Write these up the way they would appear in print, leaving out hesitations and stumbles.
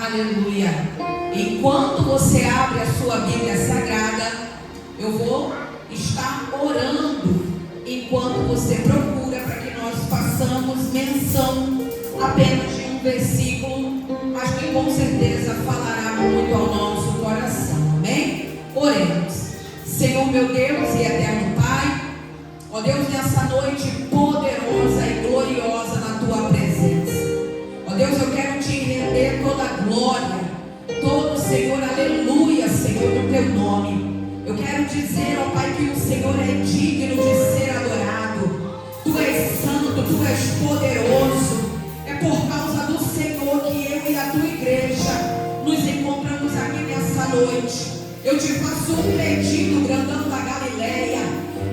Aleluia. Enquanto você abre a sua Bíblia Sagrada, eu vou estar orando enquanto você procura, para que nós façamos menção apenas de um versículo, mas que com certeza falará muito ao nosso coração. Amém? Oremos. Senhor meu Deus e eterno Pai, ó Deus, nessa noite poderosa e gloriosa na tua presença, ó Deus, eu quero te render toda a glória, todo, Senhor, aleluia, Senhor, no teu nome. Eu quero dizer, ó Pai, que o Senhor é digno de ser adorado. Tu és santo, tu és poderoso. É por causa do Senhor que eu e a tua igreja nos encontramos aqui nessa noite. Eu te faço um pedido, grandão da Galileia,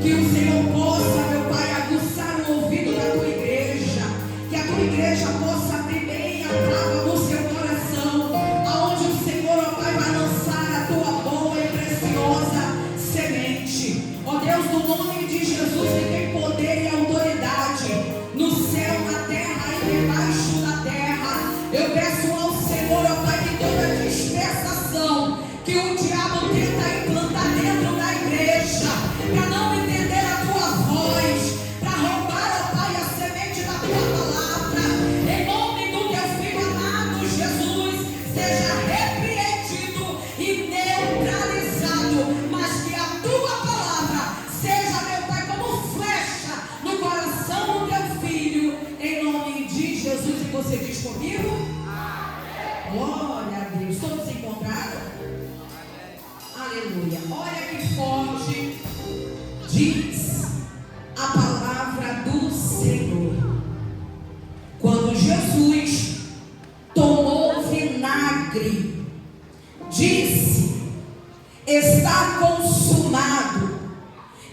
que o Senhor possa, meu Pai, aguçar o ouvido da tua igreja, que a tua igreja possa abrir bem a trava no seu coração, aonde o Senhor, ó Pai, vai lançar a tua boa e preciosa semente. Ó Deus, no nome de Jesus, que tem poder e autoridade no céu, na terra e debaixo da terra, eu peço ao Senhor, ó Pai, que toda dispersação que o diabo tenta implantar dentro da igreja, para não entender a tua voz, para roubar, ó Pai, a semente da tua palavra, em nome do teu Filho amado Jesus, seja repreendido e neutralizado, mas que a tua palavra seja, meu Pai, como flecha no coração do teu Filho, em nome de Jesus. E você diz comigo? Glória a Deus. Todos encontraram? Aleluia. Olha que forte diz a palavra do Senhor. Quando Jesus tomou vinagre, disse: está consumado.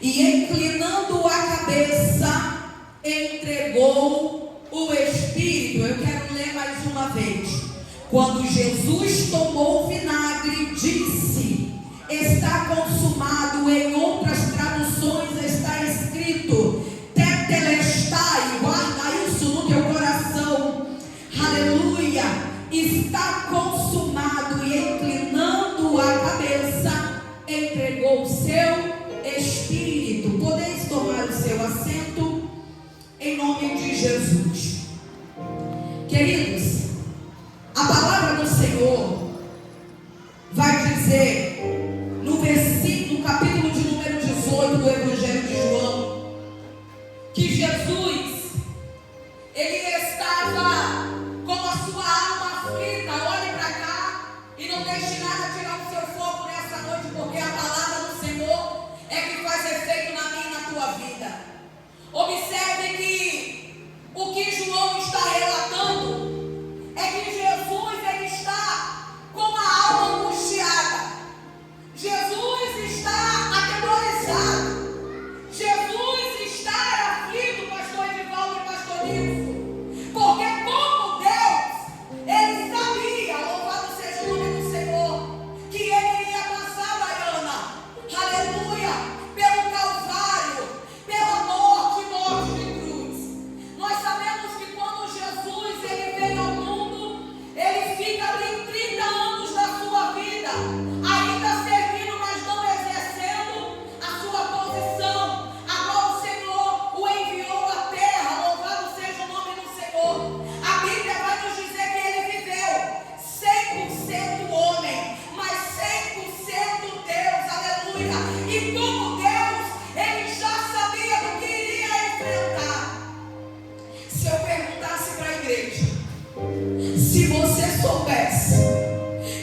E inclinando a cabeça, entregou o Espírito. Eu quero ler mais uma vez. Quando Jesus tomou vinagre, disse: está consumado. Em outras traduções está escrito tetelestai. Guarda isso no teu coração. Aleluia. Está consumado. E inclinando a cabeça, entregou o seu Espírito. Podeis tomar o seu assento em nome de Jesus. Queridos, a palavra do Senhor vai dizer no capítulo de número 18 do Evangelho de João, que Jesus, ele estava com a sua alma aflita. Olhe para cá e não deixe nada tirar o seu foco nessa noite, porque a palavra do Senhor é que faz efeito na minha e na tua vida. Observe que o que João está relatando é que Jesus, ele está com a alma angustiada. Jesus está atemorizado. Jesus está aflito, pastor Edivaldo e pastor Nilson, porque como Deus, ele sabia, louvado seja o nome do Senhor, que ele iria passar, Baiana, aleluia, pelo Calvário, pela morte de cruz. Nós sabemos que quando Jesus, ele veio ao mundo, ele fica ali 30 anos da sua vida, ainda servindo, mas não exercendo a sua posição, a qual o Senhor o enviou à terra. Louvado seja o nome do Senhor. A Bíblia vai nos dizer que ele viveu 100% homem, mas 100% Deus. Aleluia. E como Deus, ele já sabia do que iria enfrentar. Se eu perguntasse para a igreja, se você soubesse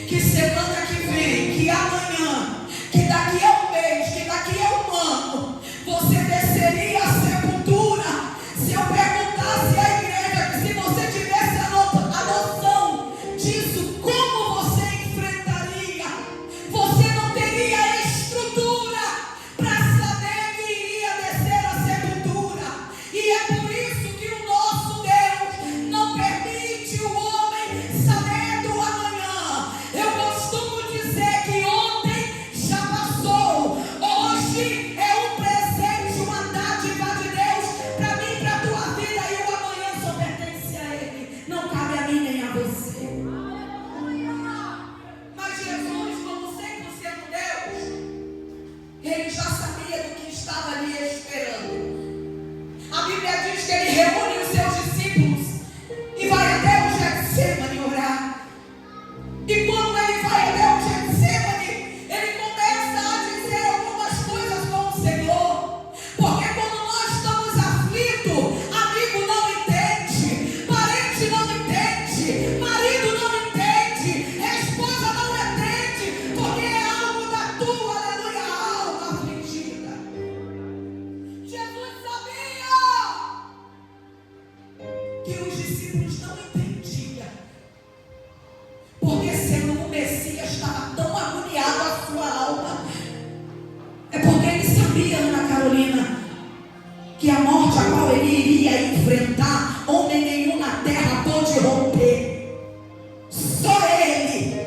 que semana que vem, que amanhã, que daqui a um mês, que daqui a um ano, você desceria à sepultura, se eu perguntasse à igreja, se você tivesse a noção disso, como você enfrentaria, você não teria estrutura para saber que iria descer à sepultura. E é por isso que o nosso Deus não permite o homem, sabendo discípulos não entendiam. Porque sendo o Messias estava tão agoniado a sua alma. É porque ele sabia, Ana Carolina, que a morte a qual ele iria enfrentar, homem nenhum na terra pôde romper. Só ele,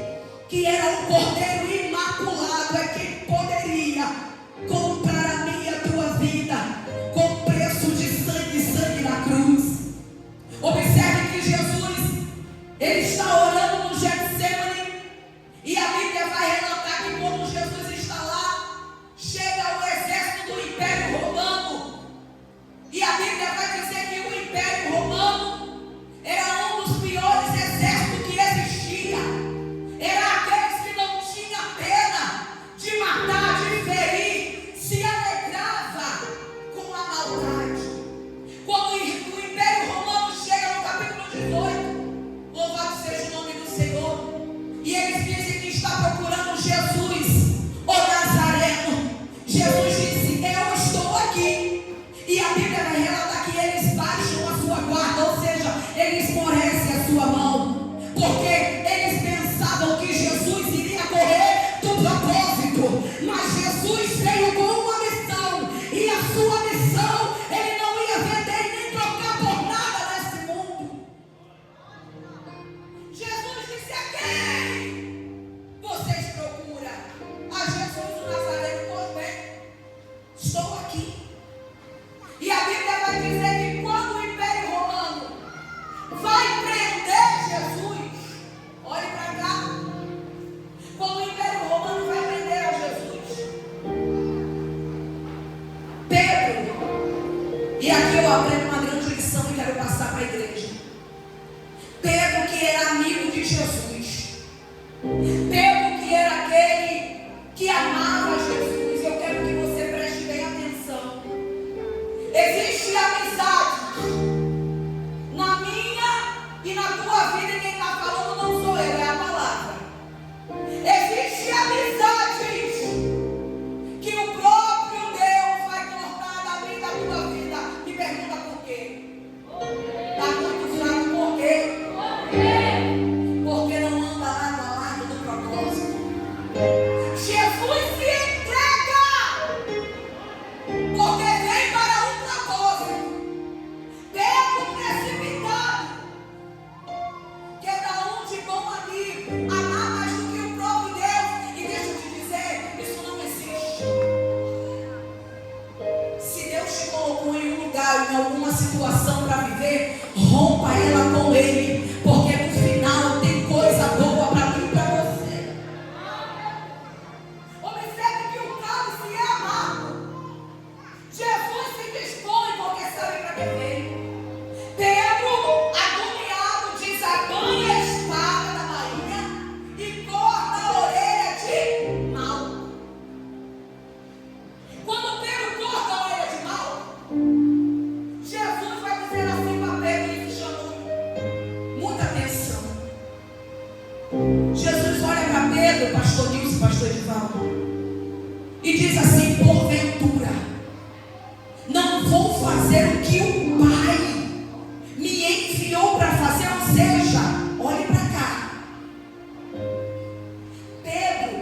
que era um cordeiro imaculado, é quem poderia comprar a minha e a tua vida com preço de sangue na cruz. Observe que Jesus, ele está orando no Getsemane, e a Bíblia vai relatar que quando Jesus está lá, chega o exército do Império Romano. E a Bíblia vai dizer que o Império Romano era um dos piores exércitos que existia. Era aqueles que não tinham pena de matar, de ferir, se alegrava com a maldade. Quando o Império Romano chega no capítulo 18, louvado seja o nome do Senhor, e eles dizem que está procurando Jesus, o Nazareno. Jesus disse: eu estou aqui. E a Bíblia vai relatar que eles baixam a sua guarda, ou seja, eles esmorecem a sua mão, porque eles pensavam que Jesus iria correr do propósito, mas Jesus veio com uma missão, e a sua missão ele não ia vender e nem trocar por nada nesse mundo. Jesus disse: a quem vocês procuram? A Jesus o Nazareno. Pois bem, estou aqui. E a Bíblia vai dizer que quando o Império Romano vai prender Jesus, olhe para cá, quando o Império Romano vai prender a Jesus, Pedro, e aqui eu aprendo uma grande lição e quero passar para a igreja. Pedro, que era amigo de Jesus, Pedro, que era aquele que amava Jesus, eu quero que você preste bem atenção. Existe amizade na minha e na tua vida, e quem está falando não sou eu, é a palavra. Existe amizades que o próprio Deus vai cortar da minha e da tua vida. Me pergunta por quê? Está muito fraco, por quê? Porque não anda lá no alarme do propósito. Jesus se entrega, porque vem para um propósito. Pedro precipitado, que é da onde bom amigo, amar mais do que o próprio Deus. E deixa eu te dizer, isso não existe. Se Deus te colocou em um lugar, em alguma situação para viver, rompa ela com Ele, porque no final tem coisa boa para mim e para você. Observe que o cálice é amargo. Jesus se dispõe porque sabe para que veio. Pedro, agoniado, diz: apanha a espada da bainha e corta a orelha de Malco. Quando Pedro corta a orelha de Malco, Jesus vai dizer assim para Pedro, e chamou muita atenção. Jesus olha para Pedro, pastor Nilson, pastor Edivaldo, e diz assim: porventura não vou fazer o que o Pai me enviou para fazer? Ou seja, olhe para cá. Pedro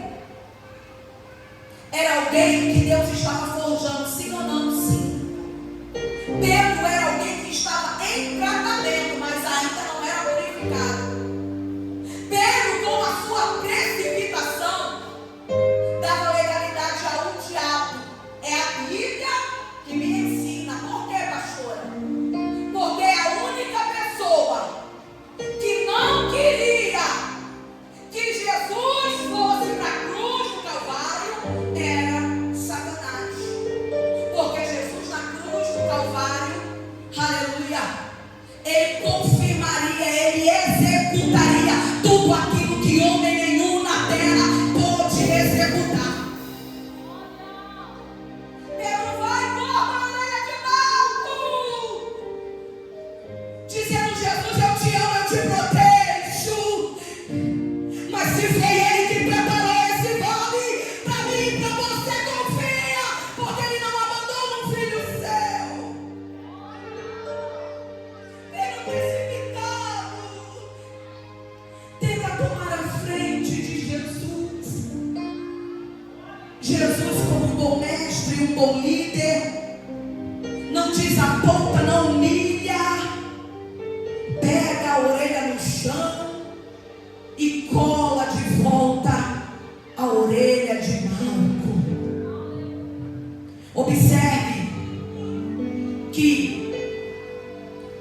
era alguém que Deus estava forjando, sim ou não? Sim. Pedro era alguém que estava em tratamento, mas ainda não era glorificado. Pedro, com a sua precipitação, dava legalidade ao diabo. É a Bíblia que me ensina. Por quê, pastora? Porque a única pessoa que não queria que Jesus fosse para a cruz do Calvário era Satanás. Porque Jesus na cruz do Calvário, aleluia, ele confirmaria, ele executaria tudo aquilo que homem nenhum na terra pôde executar. Pedro vai cortar a orelha de Malco, dizendo: Jesus, eu te amo, eu te protejo. Mas se foi ele que preparou esse vale para mim e para você, confia, porque ele não abandona um filho seu. Pedro precipitado. construir um bom líder, não desaponta, não humilha, pega a orelha no chão e cola de volta a orelha de manco. Observe que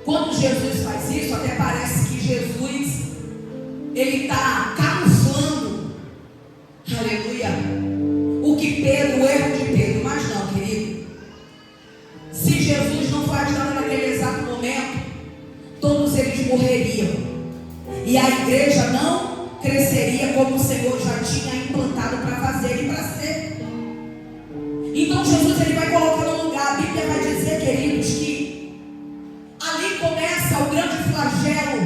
quando Jesus faz isso, até parece que Jesus ele está camuflando, aleluia, o erro de Pedro. Mas não, querido, se Jesus não faz nada naquele exato momento, todos eles morreriam e a igreja não cresceria como o Senhor já tinha implantado para fazer e para ser. Então Jesus ele vai colocar no lugar. A Bíblia vai dizer, queridos, que ali começa o grande flagelo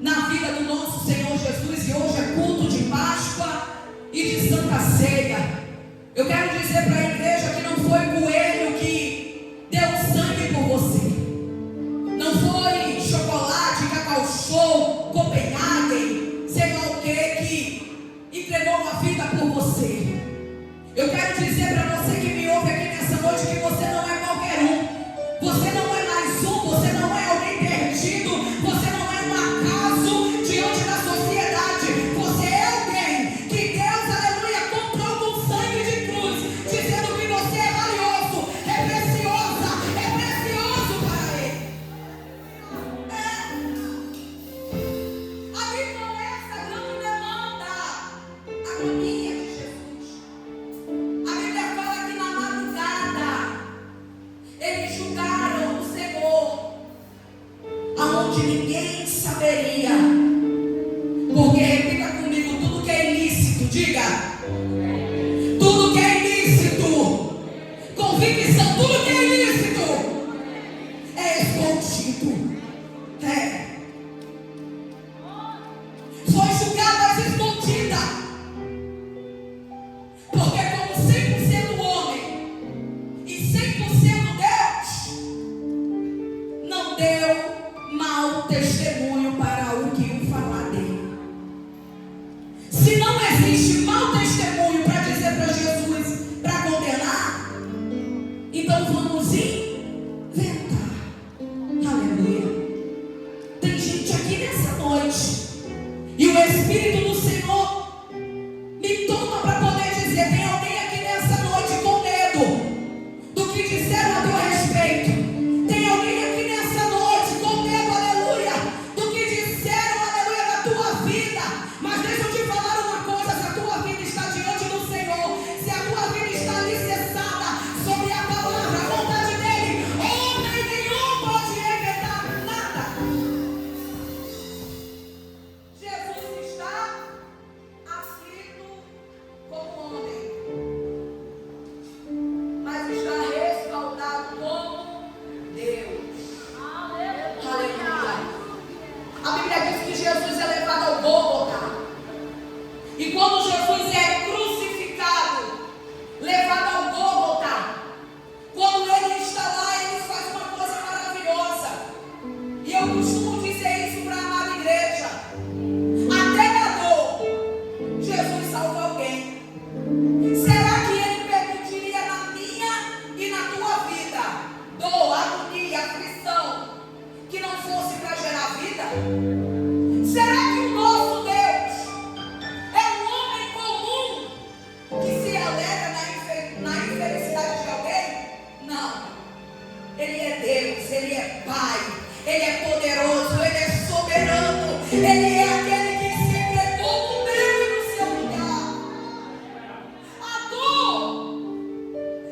na vida do nosso Senhor Jesus. E hoje é culto de Páscoa e de Santa Ceia. Eu quero dizer para a igreja que não foi coelho que deu sangue por você, não foi chocolate, cacau show, Copenhagen, sei lá o que entregou uma vida por você. Eu quero dizer para você que me ouve aqui nessa noite que você não é qualquer um, você não é mais um, você não é alguém perdido, você não é um acaso diante da sociedade, você é alguém que Deus, aleluia, comprou com sangue de cruz, dizendo que você é valioso, é preciosa, é precioso para Ele. Ali começa a grande demanda, a agonia de Jesus. A Bíblia fala que na madrugada eles julgaram o Senhor, aonde ninguém saberia. Porque repita comigo, tudo que é ilícito, diga, tudo que é ilícito, convicção, tudo que é ilícito é escondido. Foi julgado às escondidas. Porque como 100% homem e 100% Deus, não deu mau testemunho para o que o falar dele. Se não existe mau testemunho para dizer para Jesus, para condenar, então vamos inventar. Aleluia. Tem gente aqui nessa noite e o Espírito do Senhor me toma para poder dizer: tem alguém aqui nessa noite com medo do que disseram a teu respeito. Tem alguém aqui nessa noite com medo, aleluia, do que disseram, aleluia, da tua vida. Mas deixa eu te falar uma coisa: se a tua vida está diante do Senhor, se a tua vida está alicerçada sobre a palavra, a vontade dele, homem nenhum pode inventar nada. Jesus está aflito como homem, mas está respaldado como Deus. Aleluia. A Bíblia diz que Jesus é levado ao Gólgota. E quando Jesus é crucificado, levado ao Gólgota, quando ele está lá, ele faz uma coisa maravilhosa. E eu costumo dizer isso para a amada igreja: até na dor, Jesus salva alguém. Será que ele permitiria na minha e na tua vida dor, agonia, aflição, que não fosse para gerar vida? Será que o nosso Deus é um homem comum que se alegra na infelicidade de alguém? Não. Ele é Deus, Ele é Pai, Ele é poderoso, Ele é soberano, Ele é aquele que se entregou no meu e no seu lugar. A dor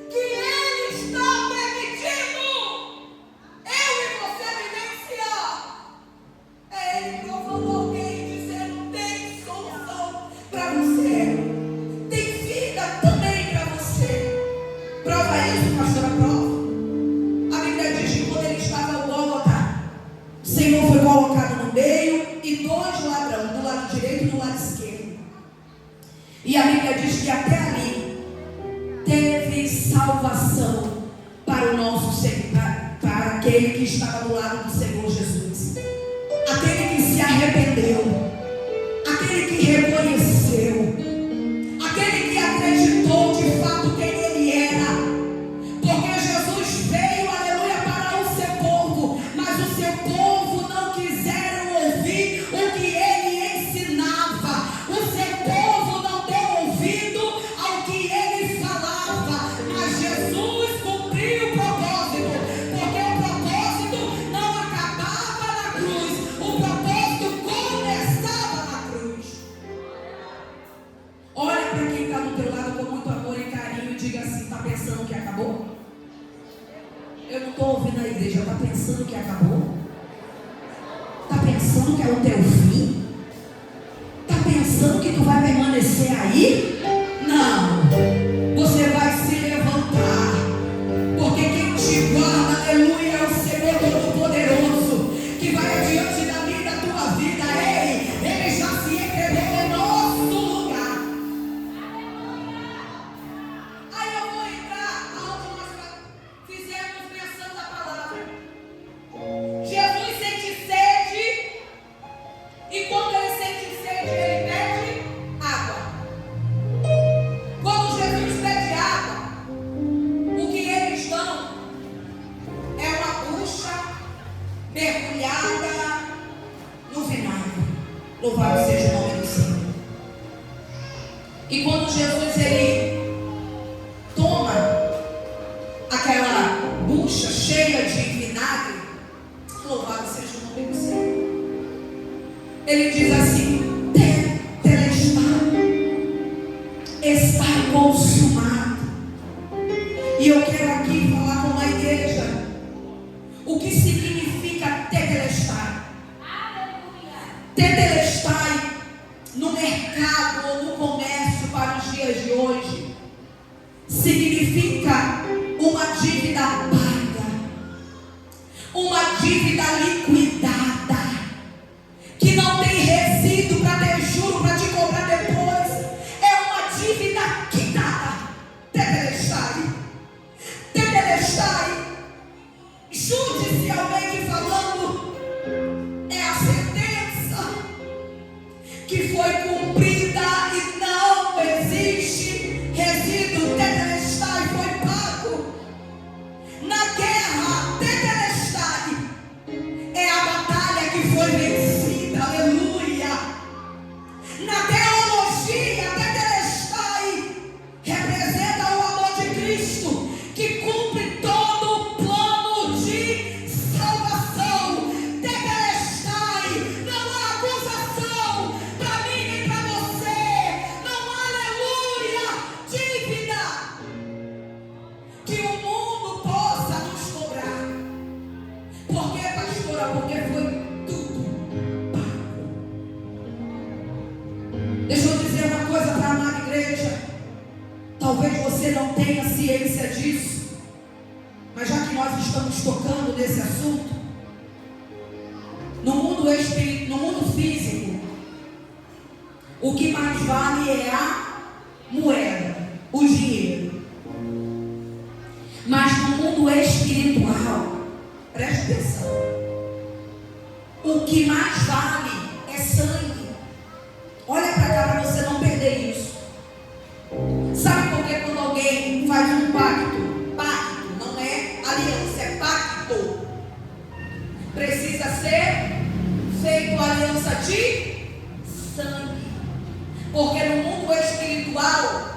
que Ele está permitindo eu e você vivenciar, é Ele provando alguém, dizendo: tem solução para você, tem vida também para você. Prova isso, pastora, prova. A Bíblia diz que quando ele estava no Gólgota, o Senhor foi colocado no meio e dois ladrões, do lado direito e do lado esquerdo. E a Bíblia diz que até ali teve salvação para o nosso Senhor, para aquele que estava do lado do Senhor Jesus, aquele que se arrependeu, aquele que reconheceu, aquele que acreditou de fato quem ele era. pensando que acabou? Está pensando que é o teu fim? Está pensando que tu vai permanecer aí? Não. Você vai se levantar. Porque quem te guarda, aleluia, é o Senhor Todo-Poderoso, que vai adiante da minha e da tua vida. Ele já se entregou em nosso lugar. Aí eu vou entrar aonde nós fizemos menção da palavra. Jesus sente sede, e quando ele sente sede, ele pede água. Quando Jesus pede água, o que eles dão é uma bucha mergulhada no vinagre. Louvado seja o nome do Senhor. E quando Jesus ele toma aquela bucha cheia de vinagre, louvado seja o nome do Senhor, ele diz assim: tetelestai, está consumado. E eu quero aqui falar com a igreja o que significa tetelestai. Tetelestai no mercado ou no comércio para os dias de hoje significa uma dívida paga, uma dívida liquidada, que não tem resíduo para ter juro para te cobrar depois. É uma dívida quitada. Tetelestai. Tetelestai, judicialmente falando, é a sentença que foi cumprida e não existe resíduo. Tetelestai foi pago. Na guerra, tetelestai é a batalha que foi vencida. Aleluia. Na teologia, tetelestai representa o amor de Cristo, que cumpre todo o plano de salvação. Tetelestai, não há acusação para mim nem para você. Não há, aleluia, dívida que o mundo possa nos cobrar. Por quê, pastora? Porque foi tudo pago. Deixa eu dizer uma coisa para a amada igreja. Talvez você não tenha ciência disso, mas já que nós estamos tocando nesse assunto, no mundo físico, o que mais vale é a moeda, o dinheiro. Mas no mundo espiritual, preste atenção, o que mais vale é sangue. Olha para cá para você não perder isso. Sabe por que quando alguém faz um pacto não é aliança, é pacto, precisa ser feito aliança de sangue? Porque no mundo espiritual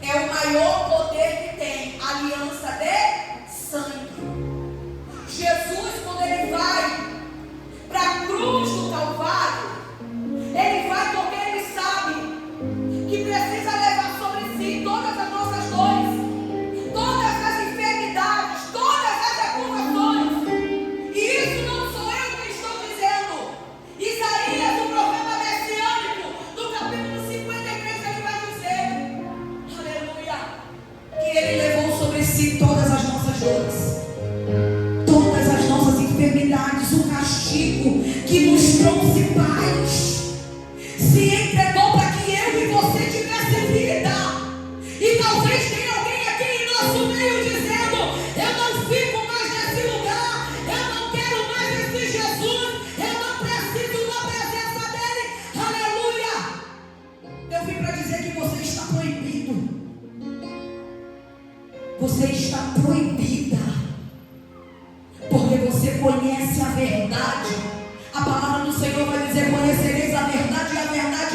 é o maior poder que tem, aliança de sangue. Jesus, quando ele vai para a cruz do Calvário, ele vai porque ele sabe que precisa levar sobre si todas as nossas dores, todas as enfermidades, todas as acusações. E isso não sou eu que estou dizendo. Isaías, o profeta messiânico, no capítulo 53, ele vai dizer, aleluia, que ele levou sobre si todas as nossas dores, todas as nossas enfermidades, o castigo que nos trouxe paz. Se entregou para que eu e você tivesse vida. E talvez tenha alguém aqui em nosso meio dizendo: eu não fico mais nesse lugar, eu não quero mais esse Jesus, eu não preciso da presença dele. Aleluia. Eu vim para dizer que você está proibido. Você está proibida, porque você conhece a verdade. A palavra do Senhor vai dizer: conhecereis a verdade, e a verdade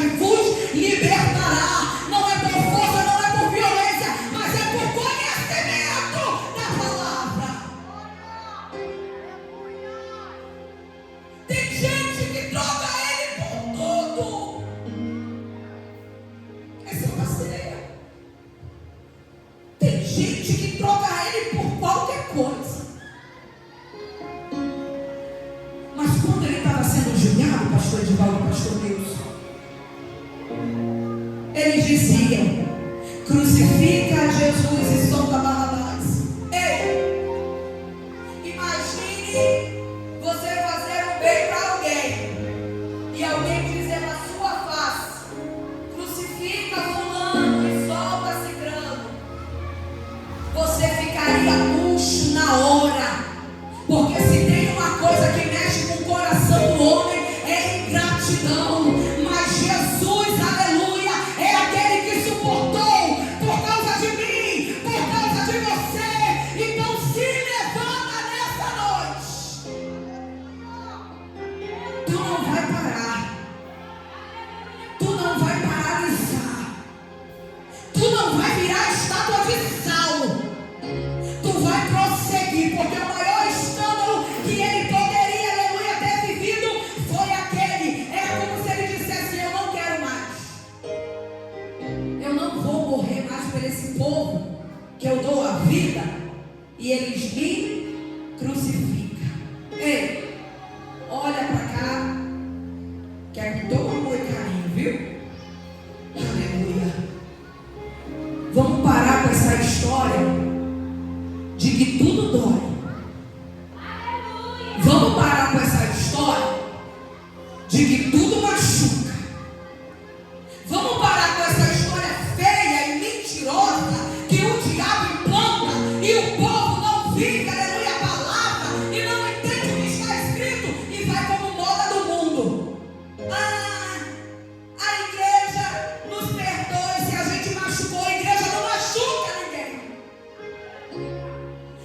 eles diziam: crucifica Jesus e solta Barrabás. Ei, imagine você fazer um bem para alguém e alguém dizer na sua face: crucifica fulano e solta cicrano. Você ficaria murcho na hora, porque se tem uma coisa que mexe com o coração do homem é ingratidão. Mas Jesus, aleluia, é aquele que suportou por causa de mim, por causa de você. Então se levanta nessa noite. Tu não vai parar, tu não vai paralisar, tu não vai virar estátua de sal, tu vai prosseguir, porque o maior escândalo que ele poderia, aleluia, ter vivido foi aquele. Era como se ele dissesse: eu não quero mais, eu não vou morrer mais por esse povo que eu dou a vida e eles me crucificam. Ei, olha para cá, que é com todo amor e carinho, viu? Aleluia. Vamos parar com essa história de que tudo dói. Vamos parar com essa história de que tudo machuca. Vamos parar com essa história feia e mentirosa que o diabo implanta e o povo não vive, aleluia, a palavra e não entende o que está escrito e vai como moda do mundo. A igreja nos perdoe se a gente machucou. A igreja não machuca ninguém.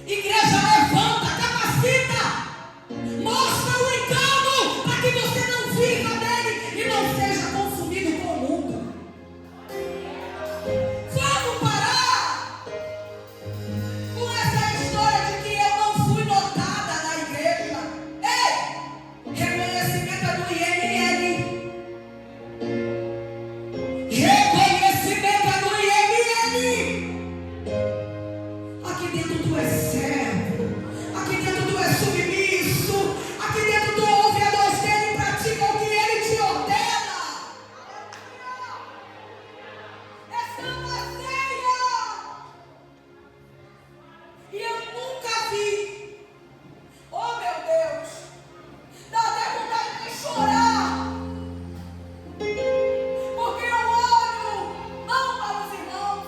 Igreja levanta, capacita, mostra o engano para que você não viva dele e não seja consumido com o mundo. Vamos parar com essa história de que eu não fui notada na igreja. Ei, reconhecimento é do IML. Reconhecimento é do IML. Aqui dentro tu é servo, aqui dentro tu é submisso, aqui dentro tu ouve a voz dele e pratica o que ele te ordena. É Santa Ceia. E eu nunca vi, oh meu Deus, dá até vontade de chorar, porque eu olho não para os irmãos,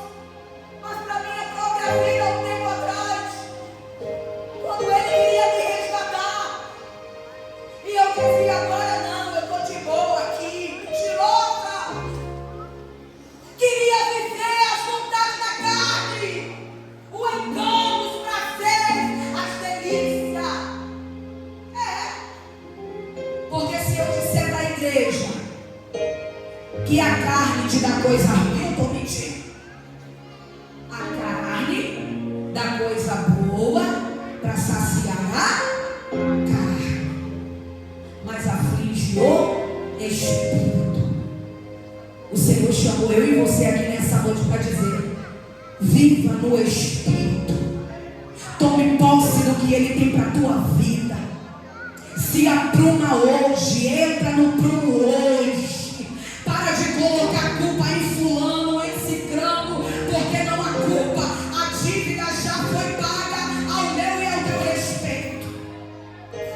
mas para a minha própria vida um tempo atrás, quando ele iria me resgatar. E eu dizia: agora não, eu estou de boa aqui, mentirosa. Queria viver as vontades da carne, o engano, os prazeres, as delícias. Porque se eu disser na igreja que a carne te dá coisa ruim, eu estou mentindo. A carne dá coisa boa para saciar a carne, mas aflige o espírito. O Senhor chamou eu e você aqui nessa noite para dizer: viva no espírito, tome posse do que ele tem para a tua vida. Se apruma hoje, entra no prumo hoje. Para de colocar culpa em fulano, em cicrano, porque não há culpa. A dívida já foi paga ao meu e ao teu respeito.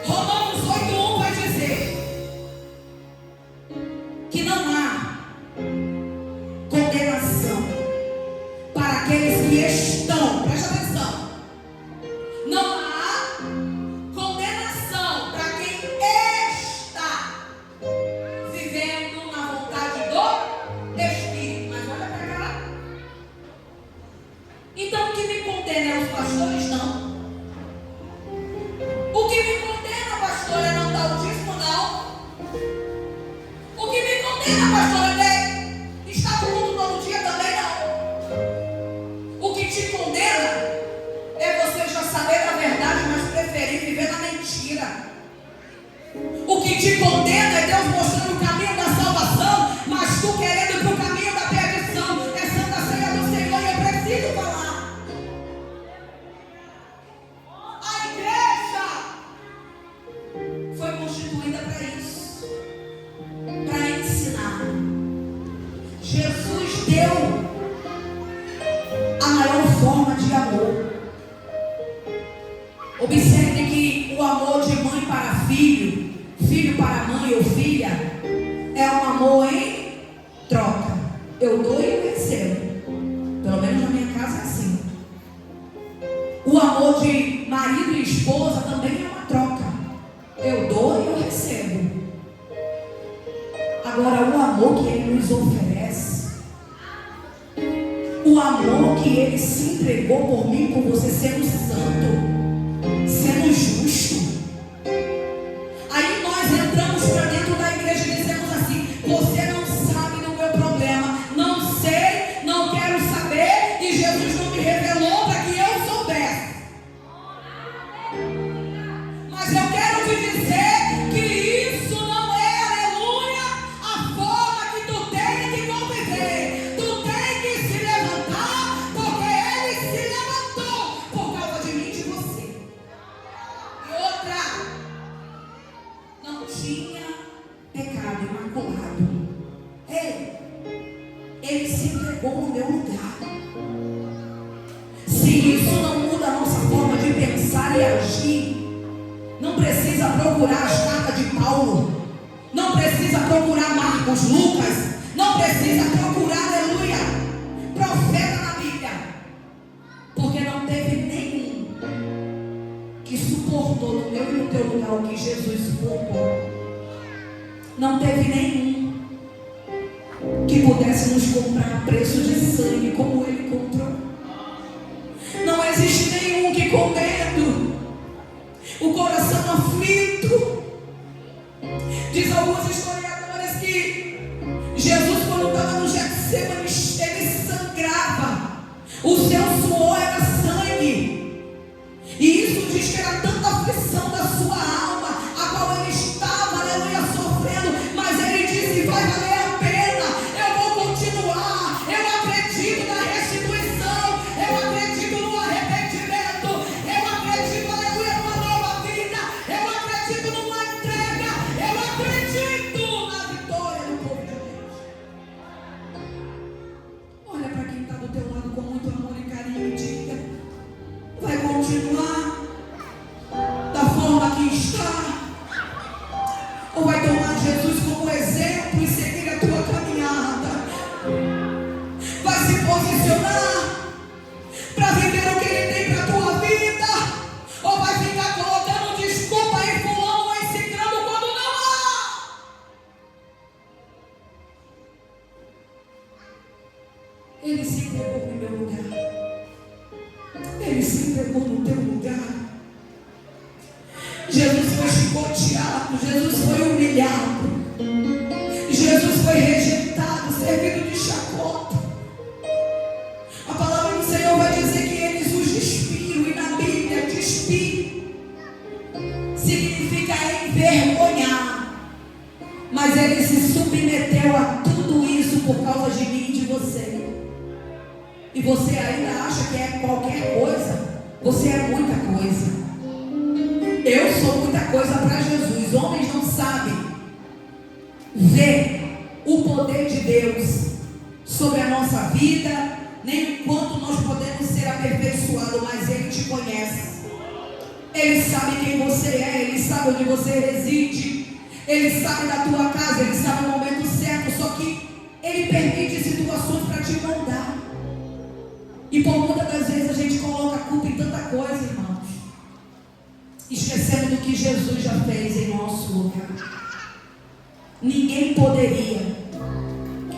Romanos 8:1 vai dizer que não há condenação para aqueles que estão, presta atenção, não há condenação para quem está vivendo na vontade do Espírito. Mas olha para cá. Então o que me condena é os pastores? Não. O que me condena, pastor, é não dar o dízimo? Não. O que me condena, pastor, é estar no culto todo dia? Também não. O que te condena é você já saber da verdade, mas preferir viver na mentira. O que te condena é Deus mostrando o caminho da salvação, mas tu querendo ir para o caminho da perdição. É Santa Ceia do Senhor e eu preciso falar. A igreja foi constituída para isso, para ensinar. Jesus nos deu a maior forma de amor. Observe que o amor de mãe para filho, filho para mãe ou filha, é um amor em troca. Eu dou e eu recebo. Pelo menos na minha casa é assim. O amor de marido e esposa também é uma troca. Eu dou e eu recebo. Agora, o amor que Ele nos oferece, o amor que Ele se entregou por mim, por você, sendo santo, sendo justo. Aí nós entramos para dentro da igreja e dizemos assim: você não sabe do meu problema, não sei, não quero saber, e Jesus não me revelou para que eu soubesse. Mas eu quero te dizer que isso não é, aleluia, a forma que tu tem que conviver. Tu tem que se levantar, porque Ele se levantou por causa de mim e de você. E outra, não tinha pecado imaculado. Ele se entregou no meu lugar. Se isso não muda a nossa forma de pensar e agir, não precisa procurar as cartas de Paulo, não precisa procurar Marcos, Lucas, não precisa procurar, aleluia, profeta na Bíblia, porque não teve nenhum que suportou no meu e no teu lugar o que Jesus suportou. Não teve nenhum que pudesse nos comprar a preço de sangue como Ele comprou. Não existe nenhum que, com medo, o coração aflito, diz alguns historiadores que Jesus, quando estava no Getsêmani, ele sangrava, o seu suor era sangue, e isso diz que era tanta aflição da sua alma, a qual ele estava, aleluia, sofrendo, mas ele disse: vai valer a pena, eu vou continuar, eu acredito na restituição, eu acredito no arrependimento, eu acredito, aleluia, numa nova vida, eu acredito numa entrega, eu acredito na vitória do povo de Deus. Olha para quem está do teu lado com muito amor e carinho e diga: vai continuar da forma que está? Ou vai tomar Jesus como exemplo e seguir a tua caminhada? Vai se posicionar para viver o que Ele tem para a tua vida? Ou vai ficar colocando desculpa em fulano ou em ciclano quando não há? Ele se entregou no meu lugar. Ele se entregou no teu lugar. Jesus foi chicoteado, Jesus foi humilhado, Jesus foi rejeitado, servido de chacota. A palavra do Senhor vai dizer que eles os despiram, e na Bíblia despir significa envergonhar, mas Ele se submeteu a tudo isso por causa de mim e de você. E você ainda acha que é qualquer coisa? Você é muita coisa. Eu sou muita coisa para Jesus. Homens não sabem ver o poder de Deus sobre a nossa vida, nem o quanto nós podemos ser aperfeiçoados, mas Ele te conhece. Ele sabe quem você é, Ele sabe onde você reside, Ele sabe da tua casa, Ele sabe o momento certo, só que Ele permite situações para te moldar. E por muitas das vezes a gente coloca a culpa em tanta coisa, irmãos, esquecendo do que Jesus já fez em nosso lugar. Ninguém poderia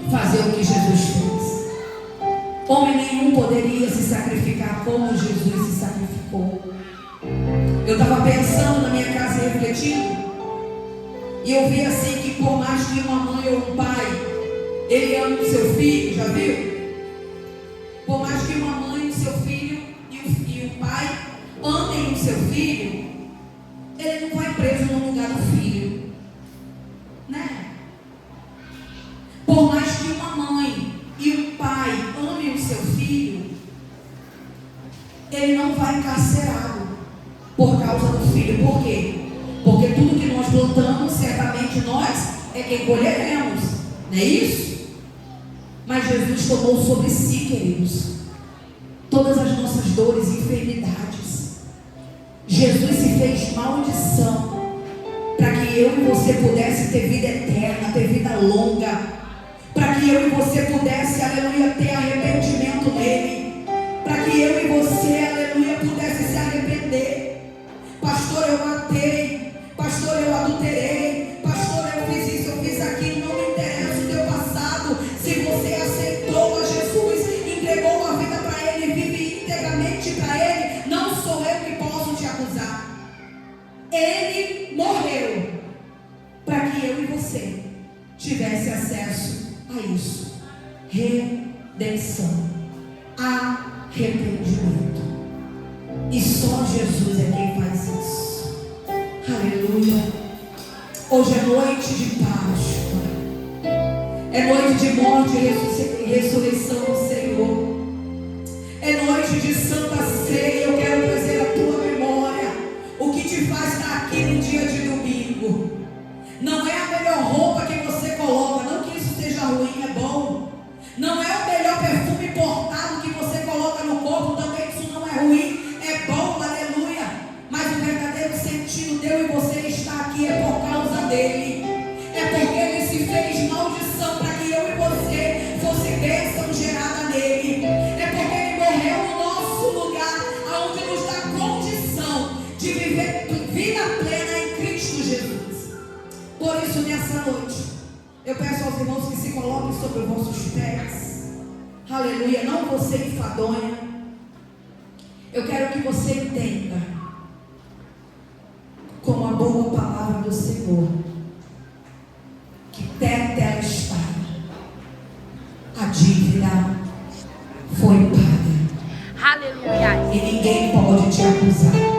fazer o que Jesus fez. Homem nenhum poderia se sacrificar como Jesus se sacrificou. Eu estava pensando na minha casa, refletindo, e eu vi assim que por mais que uma mãe ou um pai, ele ama o seu filho, já viu? Por mais que uma mãe, o seu filho e o pai amem o seu filho, ele não vai preso no lugar do filho, né? Por mais que uma mãe e um pai amem o seu filho, ele não vai encarcerado por causa do filho. Por quê? Porque tudo que nós plantamos, certamente nós é quem colheremos, não é isso? Mas Jesus tomou sobre si, queridos, todas as nossas dores e enfermidades. Jesus se fez maldição para que eu e você pudesse ter vida eterna, ter vida longa, para que eu e você pudesse, aleluia, ter arrependimento nele, para que eu e você, aleluia, pudesse se arrepender. Pastor, eu matei, pastor, eu adulterei, pastor, eu fiz isso, eu fiz aquilo, não me interessa o teu passado. Se você aceitou a Jesus, entregou a vida para ele, vive integramente para ele, não sou eu que posso te acusar. Ele morreu para que eu e você tivesse acesso a isso. Redenção, arrependimento. E só Jesus é quem faz isso. Aleluia. Hoje é noite de Páscoa, é noite de morte e ressurreição do Senhor, é noite de Santa Ceia. Eu quero trazer à tua memória o que te faz estar aqui no dia de domingo. Não é a melhor roupa que você coloca, não que isso seja ruim, é bom. Não é o melhor perfume importado que você coloca no corpo, também isso não é ruim, é bom, aleluia. Mas o verdadeiro sentido de eu e você estar aqui é por causa dele. É porque ele se fez maldição para que eu e você fosse bênção gerada nele. É porque ele morreu no nosso lugar, aonde nos dá condição de viver vida plena em Cristo Jesus. Por isso, nessa noite, eu peço aos irmãos que se coloquem sobre os vossos pés. Aleluia. Não você enfadonha. Eu quero que você entenda, com a boa palavra do Senhor, que tetelestai, a dívida foi paga. Aleluia. E ninguém pode te acusar.